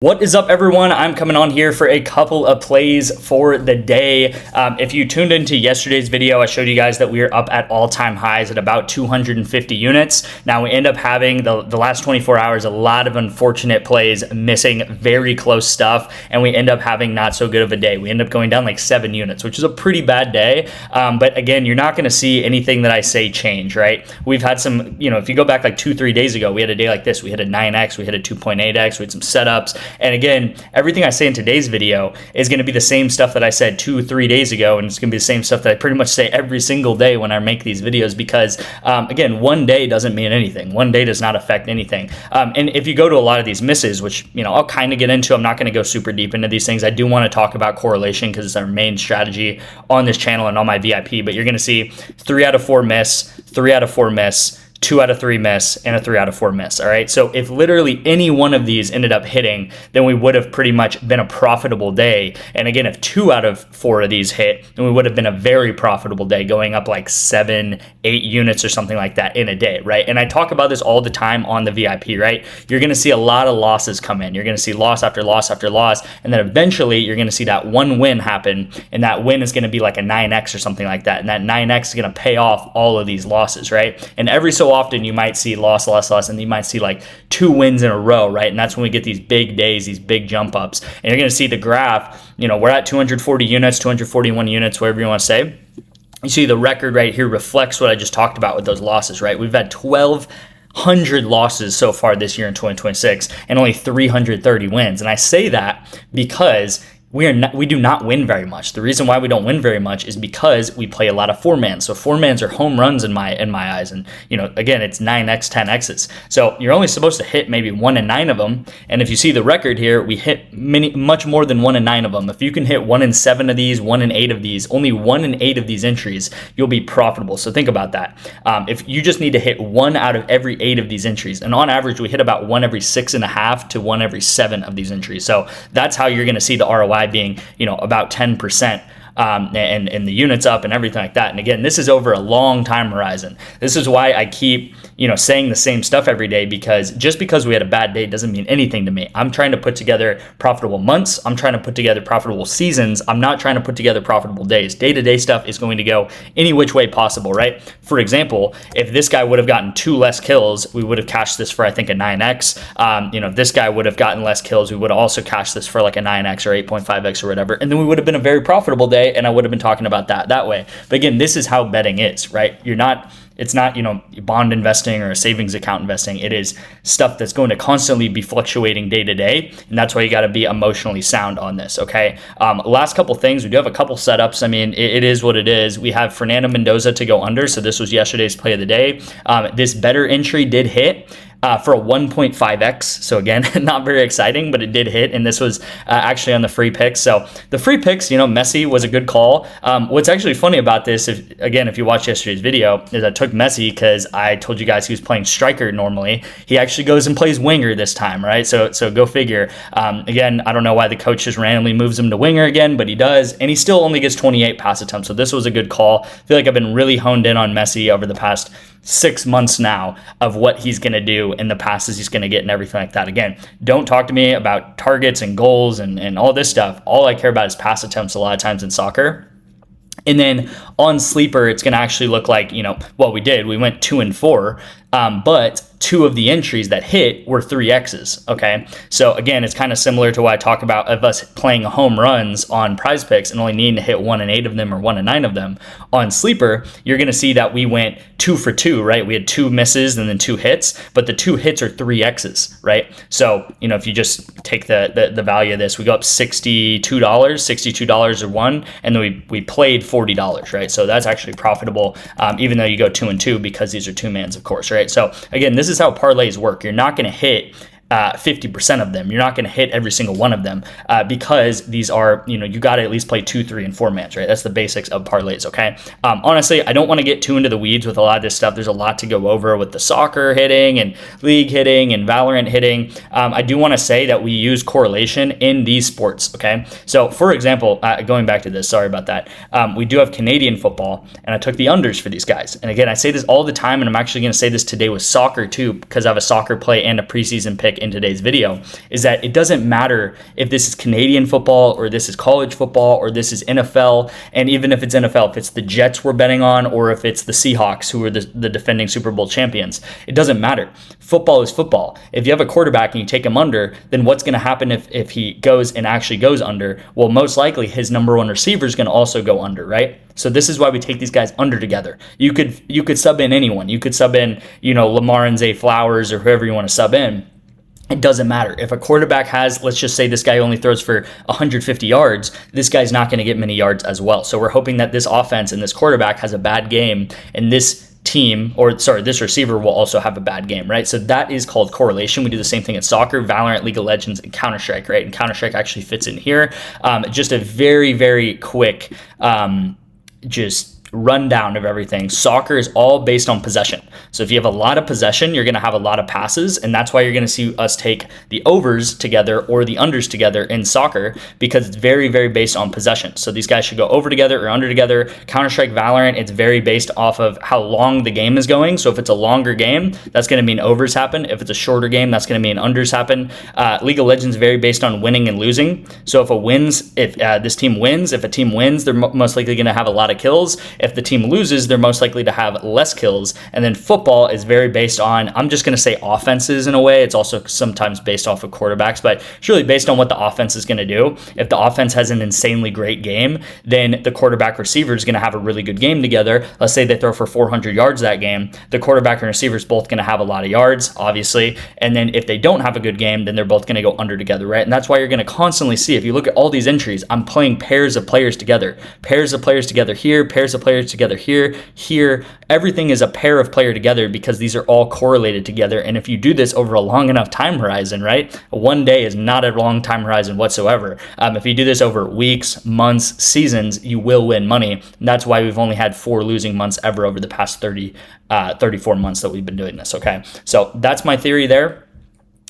What is up, everyone? I'm coming on here for a couple of plays for the day. If you tuned into yesterday's video, I showed you guys that we are up at all-time highs at about 250 units. Now, we end up having the last 24 hours, a lot of unfortunate plays, missing very close stuff, and we end up having not so good of a day. We end up going down like 7 units, which is a pretty bad day. But again, you're not going to see anything that I say change, right? We've had some, if you go back like 2-3 days ago, we had a day like this. We had a 9x, we had a 2.8x, we had some setups. And again, everything I say in today's video is going to be the same stuff that I said 2-3 days ago, and it's going to be the same stuff that I pretty much say every single day when I make these videos because, again, one day doesn't mean anything. One day does not affect anything. And if you go to a lot of these misses, which, I'll kind of get into, I'm not going to go super deep into these things. I do want to talk about correlation because it's our main strategy on this channel and on my VIP, but you're going to see 3 out of 4 miss, 3 out of 4 miss, 2 out of 3 miss, and a 3 out of 4 miss. All right. So if literally any one of these ended up hitting, then we would have pretty much been a profitable day. And again, if 2 out of 4 of these hit, then we would have been a very profitable day, going up like 7-8 units or something like that in a day. Right. And I talk about this all the time on the VIP, right? You're going to see a lot of losses come in. You're going to see loss after loss after loss. And then eventually you're going to see that one win happen. And that win is going to be like a 9x or something like that. And that 9x is going to pay off all of these losses. Right. And every so often you might see loss, and you might see like 2 wins in a row, right? And that's when we get these big days, these big jump ups. And you're going to see the graph, we're at 240 units, 241 units, whatever you want to say. You see the record right here reflects what I just talked about with those losses, right? We've had 1,200 losses so far this year in 2026 and only 330 wins. And I say that because we do not win very much. The reason why we don't win very much is because we play a lot of 4-mans. So 4-mans are home runs in my eyes. And, again, it's 9x, 10x's. So you're only supposed to hit maybe 1 in 9 of them. And if you see the record here, we hit much more than 1 in 9 of them. If you can hit 1 in 7 of these, 1 in 8 of these, only 1 in 8 of these entries, you'll be profitable. So think about that. If you just need to hit 1 out of every 8 of these entries, and on average, we hit about 1 every 6.5 to 1 every 7 of these entries. So that's how you're going to see the ROI being, about 10%. And the units up and everything like that. And again, this is over a long time horizon. This is why I keep, saying the same stuff every day, because just because we had a bad day doesn't mean anything to me. I'm trying to put together profitable months. I'm trying to put together profitable seasons. I'm not trying to put together profitable days. Day-to-day stuff is going to go any which way possible, right? For example, if this guy would have gotten 2 less kills, we would have cashed this for, I think, a 9x. If this guy would have gotten less kills, we would have also cashed this for like a 9x or 8.5x or whatever. And then we would have been a very profitable day, and I would have been talking about that way. But again, this is how betting is, right? It's not, bond investing or savings account investing. It is stuff that's going to constantly be fluctuating day to day. And that's why you got to be emotionally sound on this. Okay. Last couple things, we do have a couple setups. I mean, it is what it is. We have Fernando Mendoza to go under. So this was yesterday's play of the day. This better entry did hit. For a 1.5x. So again, not very exciting, but it did hit. And this was actually on the free picks. So the free picks, Messi was a good call. What's actually funny about this, if you watch yesterday's video, is I took Messi because I told you guys he was playing striker normally. He actually goes and plays winger this time, right? So go figure. Again, I don't know why the coach just randomly moves him to winger again, but he does. And he still only gets 28 pass attempts. So this was a good call. I feel like I've been really honed in on Messi over the past 6 months now of what he's going to do and the passes he's going to get and everything like that. Again, don't talk to me about targets and goals and all this stuff. All I care about is pass attempts a lot of times in soccer. And then on Sleeper, it's going to actually look like, we did. We went 2 and 4, but 2 of the entries that hit were 3x's. Okay. So again, it's kind of similar to what I talk about of us playing home runs on PrizePicks and only needing to hit 1 in 8 of them or 1 in 9 of them. On Sleeper, you're going to see that we went 2 for 2, right? We had 2 misses and then 2 hits, but the 2 hits are 3x's, right? So, if you just take the value of this, we go up $62 or 1, and then we played $40, right? So that's actually profitable, even though you go 2 and 2 because these are 2-mans, of course, right? So again, this is how parlays work. You're not going to hit 50% of them. You're not going to hit every single one of them because these are, you got to at least play 2, 3, and 4-mans, right? That's the basics of parlays, okay? Honestly, I don't want to get too into the weeds with a lot of this stuff. There's a lot to go over with the soccer hitting and league hitting and Valorant hitting. I do want to say that we use correlation in these sports, okay? So, for example, going back to this, sorry about that. We do have Canadian football, and I took the unders for these guys. And again, I say this all the time, and I'm actually going to say this today with soccer too, because I have a soccer play and a preseason pick pick in today's video, is that it doesn't matter if this is Canadian football or this is college football or this is NFL. And even if it's NFL, if it's the Jets we're betting on or if it's the Seahawks who are the defending Super Bowl champions, it doesn't matter. Football is football. If you have a quarterback and you take him under, then what's going to happen if he goes and actually goes under? Well, most likely his number one receiver is going to also go under, right? So this is why we take these guys under together. You could sub in anyone. You could sub in, Lamar and Zay Flowers or whoever you want to sub in. It doesn't matter. If a quarterback has, let's just say this guy only throws for 150 yards, this guy's not going to get many yards as well. So we're hoping that this offense and this quarterback has a bad game, and this this receiver will also have a bad game, right? So that is called correlation. We do the same thing in soccer, Valorant, League of Legends, and Counter-Strike, right? And Counter-Strike actually fits in here. Just a very, very quick just rundown of everything. Soccer is all based on possession. So if you have a lot of possession, you're going to have a lot of passes, and that's why you're going to see us take the overs together or the unders together in soccer, because it's very, very based on possession. So these guys should go over together or under together. Counter-Strike, Valorant, it's very based off of how long the game is going. So if it's a longer game, that's going to mean overs happen. If it's a shorter game, that's going to mean unders happen. League of Legends is very based on winning and losing. So if this team wins, if a team wins, they're most likely going to have a lot of kills. If the team loses, they're most likely to have less kills. And then football is very based on, I'm just going to say offenses in a way. It's also sometimes based off of quarterbacks, but it's really based on what the offense is going to do. If the offense has an insanely great game, then the quarterback receiver is going to have a really good game together. Let's say they throw for 400 yards that game. The quarterback and receiver is both going to have a lot of yards, obviously. And then if they don't have a good game, then they're both going to go under together, right? And that's why you're going to constantly see, if you look at all these entries, I'm playing pairs of players together. Pairs of players together here, pairs of players together here. Everything is a pair of player together because these are all correlated together. And if you do this over a long enough time horizon, right? One day is not a long time horizon whatsoever. If you do this over weeks, months, seasons, you will win money. And that's why we've only had 4 losing months ever over the past 34 months that we've been doing this, okay? So that's my theory there.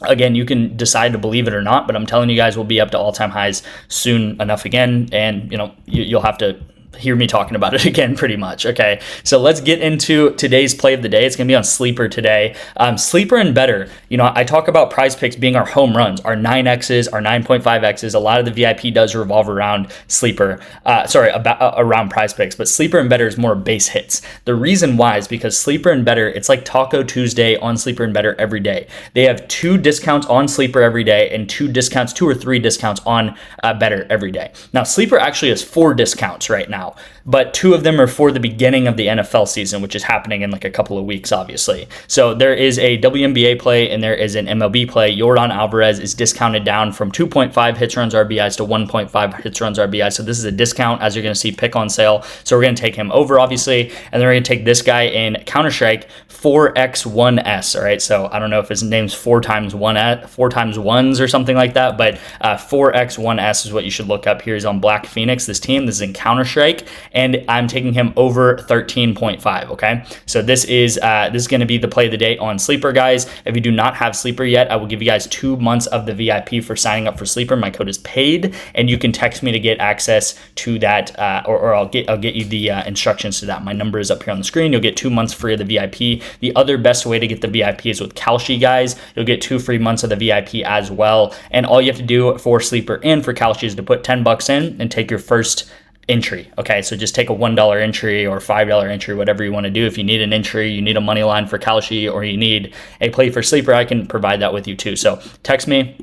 Again, you can decide to believe it or not, but I'm telling you guys, we'll be up to all-time highs soon enough again, and you'll have to hear me talking about it again pretty much. Okay, so let's get into today's play of the day. It's gonna be on Sleeper today. Sleeper and better, I talk about PrizePicks being our home runs, our 9x's, our 9.5x's. A lot of the VIP does revolve around Sleeper, around PrizePicks, but Sleeper and better is more base hits. The reason why is because Sleeper and better, it's like Taco Tuesday on Sleeper and better every day. They have 2 discounts on Sleeper every day and 2 or 3 discounts on better every day. Now Sleeper actually has 4 discounts right now, but 2 of them are for the beginning of the NFL season, which is happening in like a couple of weeks, obviously. So there is a WNBA play and there is an MLB play. Yordan Alvarez is discounted down from 2.5 hits, runs, RBIs to 1.5 hits, runs, RBIs. So this is a discount, as you're going to see, pick on sale. So we're going to take him over, obviously, and then we're going to take this guy in Counter-Strike 4x1s. All right, so I don't know if his name's 4 times 1s or something like that, but 4x1s is what you should look up. Here he's on Black Phoenix, this team. This is in Counter-Strike, and I'm taking him over 13.5. Okay, so this is going to be the play of the day on Sleeper, guys. If you do not have Sleeper yet, I will give you guys 2 months of the VIP for signing up for Sleeper. My code is PAID, and you can text me to get access to that, or I'll get you the instructions to that. My number is up here on the screen. You'll get 2 months free of the VIP. The other best way to get the VIP is with KALSHI, guys. You'll get 2 free months of the VIP as well. And all you have to do for Sleeper and for KALSHI is to put $10 in and take your first entry. Okay, so just take a $1 entry or $5 entry, whatever you want to do. If you need an entry, you need a money line for KALSHI, or you need a play for Sleeper, I can provide that with you too. So text me.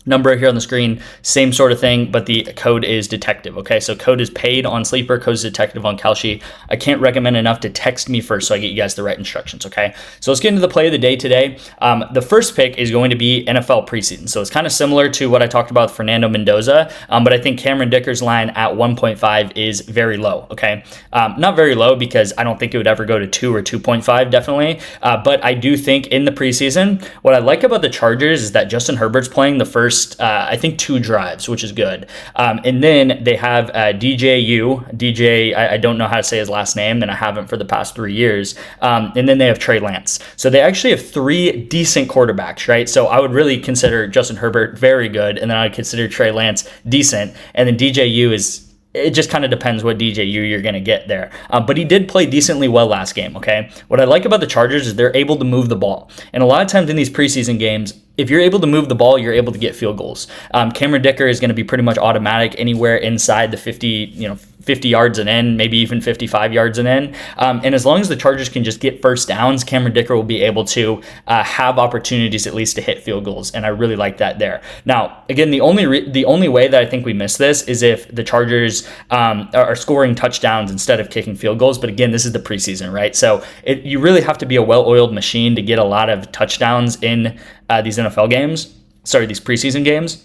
Number here on the screen, same sort of thing, but the code is detective. Okay, so code is PAID on Sleeper, code is detective on KALSHI. I can't recommend enough to text me first so I get you guys the right instructions. Okay, so let's get into the play of the day today. The first pick is going to be NFL preseason, so it's kind of similar to what I talked about with Fernando Mendoza, but I think Cameron Dicker's line at 1.5 is very low. Okay, not very low because I don't think it would ever go to 2 or 2.5, definitely, but I do think in the preseason, what I like about the Chargers is that Justin Herbert's playing the first I think 2 drives, which is good. And then they have DJ, I don't know how to say his last name, and I haven't for the past 3 years. And then they have Trey Lance. So they actually have 3 decent quarterbacks, right? So I would really consider Justin Herbert very good, and then I would consider Trey Lance decent. And then DJU is it just kind of depends what DJU you're going to get there. But he did play decently well last game, okay? What I like about the Chargers is they're able to move the ball. And a lot of times in these preseason games, if you're able to move the ball, you're able to get field goals. Cameron Dicker is going to be pretty much automatic anywhere inside the 50 yards and in, maybe even 55 yards and in. And as long as the Chargers can just get first downs, Cameron Dicker will be able to have opportunities at least to hit field goals. And I really like that there. Now, again, the only way that I think we miss this is if the Chargers are scoring touchdowns instead of kicking field goals. But again, this is the preseason, right? So you really have to be a well-oiled machine to get a lot of touchdowns in these NFL games, these preseason games.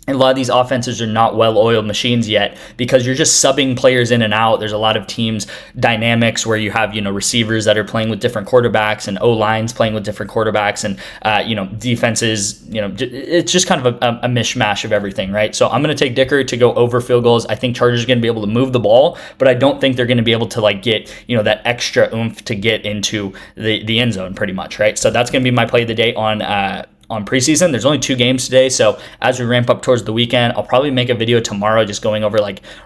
And a lot of these offenses are not well-oiled machines yet because you're just subbing players in and out. There's a lot of teams dynamics where you have, receivers that are playing with different quarterbacks and O-lines playing with different quarterbacks and, defenses, it's just kind of a mishmash of everything, right? So I'm going to take Dicker to go over field goals. I think Chargers are going to be able to move the ball, but I don't think they're going to be able to get, that extra oomph to get into the end zone pretty much, right? So that's going to be my play of the day on preseason. There's only 2 games today, so as we ramp up towards the weekend, I'll probably make a video tomorrow just going over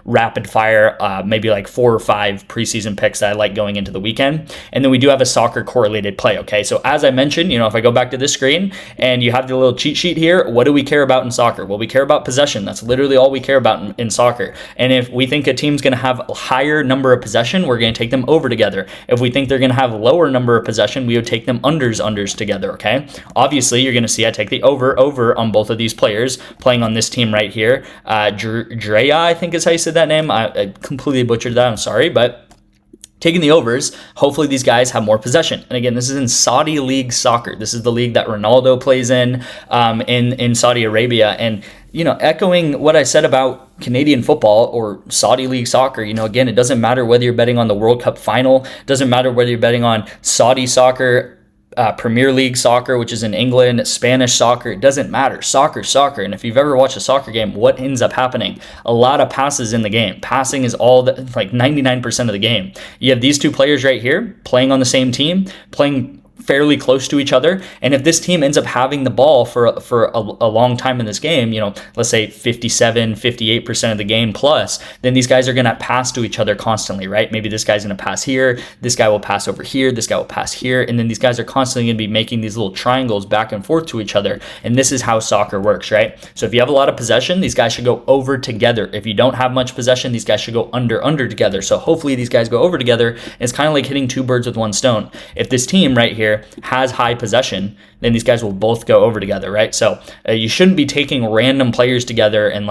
rapid fire, maybe 4 or 5 preseason picks that I like going into the weekend. And then we do have a soccer correlated play, okay? So as I mentioned, if I go back to this screen and you have the little cheat sheet here, what do we care about in soccer? Well, we care about possession. That's literally all we care about in soccer. And if we think a team's going to have a higher number of possession, we're going to take them over together. If we think they're going to have a lower number of possession, we would take them unders together, okay? Obviously, you're going to see I take the over on both of these players playing on this team right here. Drea, I think is how you said that name. I completely butchered that. I'm sorry, but taking the overs, hopefully these guys have more possession. And again, this is in Saudi League soccer. This is the league that Ronaldo plays in Saudi Arabia. And echoing what I said about Canadian football or Saudi League soccer, again, it doesn't matter whether you're betting on the World Cup final, it doesn't matter whether you're betting on Saudi soccer, Premier League soccer, which is in England, Spanish soccer, it doesn't matter. Soccer. And if you've ever watched a soccer game, what ends up happening? A lot of passes in the game. Passing is all 99% of the game. You have these 2 players right here playing on the same team, playing fairly close to each other, and if this team ends up having the ball for a long time in this game, let's say 58% of the game plus, then these guys are going to pass to each other constantly, right? Maybe this guy's going to pass here, this guy will pass over here, this guy will pass here, and then these guys are constantly going to be making these little triangles back and forth to each other, and this is how soccer works, right? So if you have a lot of possession, these guys should go over together. If you don't have much possession, these guys should go under together. So hopefully these guys go over together, and it's kind of like hitting 2 birds with 1 stone. If this team right here has high possession, then these guys will both go over together, right? So you shouldn't be taking random players together and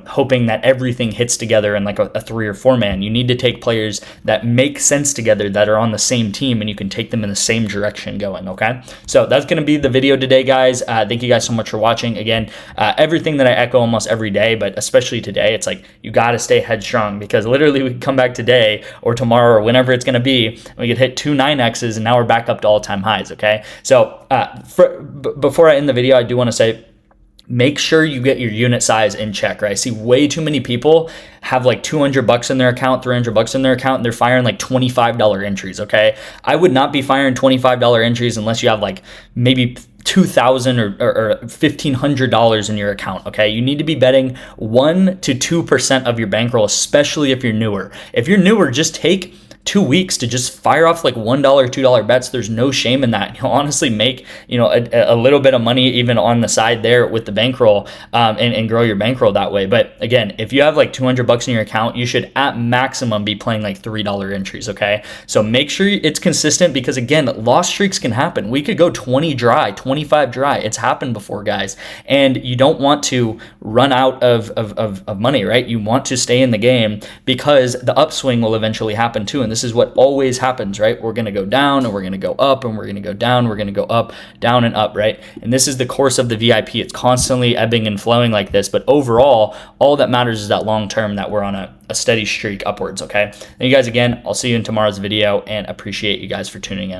hoping that everything hits together in a 3 or 4 man. You need to take players that make sense together, that are on the same team, and you can take them in the same direction going, okay? So that's going to be the video today, guys. Thank you guys so much for watching. Again, everything that I echo almost every day, but especially today, it's you got to stay headstrong, because literally we can come back today or tomorrow or whenever it's going to be, we could hit 2 9Xs and now we're back up to all-time highs, okay? So before I end the video, I do want to say, make sure you get your unit size in check, right? I see way too many people have $200 in their account, $300 in their account, and they're firing $25 entries, okay? I would not be firing $25 entries unless you have maybe $2,000 or $1,500 in your account, okay? You need to be betting 1 to 2% of your bankroll, especially if you're newer. If you're newer, just take 2 weeks to just fire off $1, $2 bets. There's no shame in that. You'll honestly make a little bit of money even on the side there with the bankroll, and grow your bankroll that way. But again, if you have $200 in your account, you should at maximum be playing $3 entries, okay? So make sure it's consistent, because again, loss streaks can happen. We could go 20 dry, 25 dry. It's happened before, guys, and you don't want to run out of money, right? You want to stay in the game, because the upswing will eventually happen too. And this is what always happens, right? We're going to go down and we're going to go up, and we're going to go down, we're going to go up, down and up, right? And this is the course of the VIP. It's constantly ebbing and flowing like this, but overall, all that matters is that long term, that we're on a steady streak upwards, okay? Thank you guys again. I'll see you in tomorrow's video, and appreciate you guys for tuning in.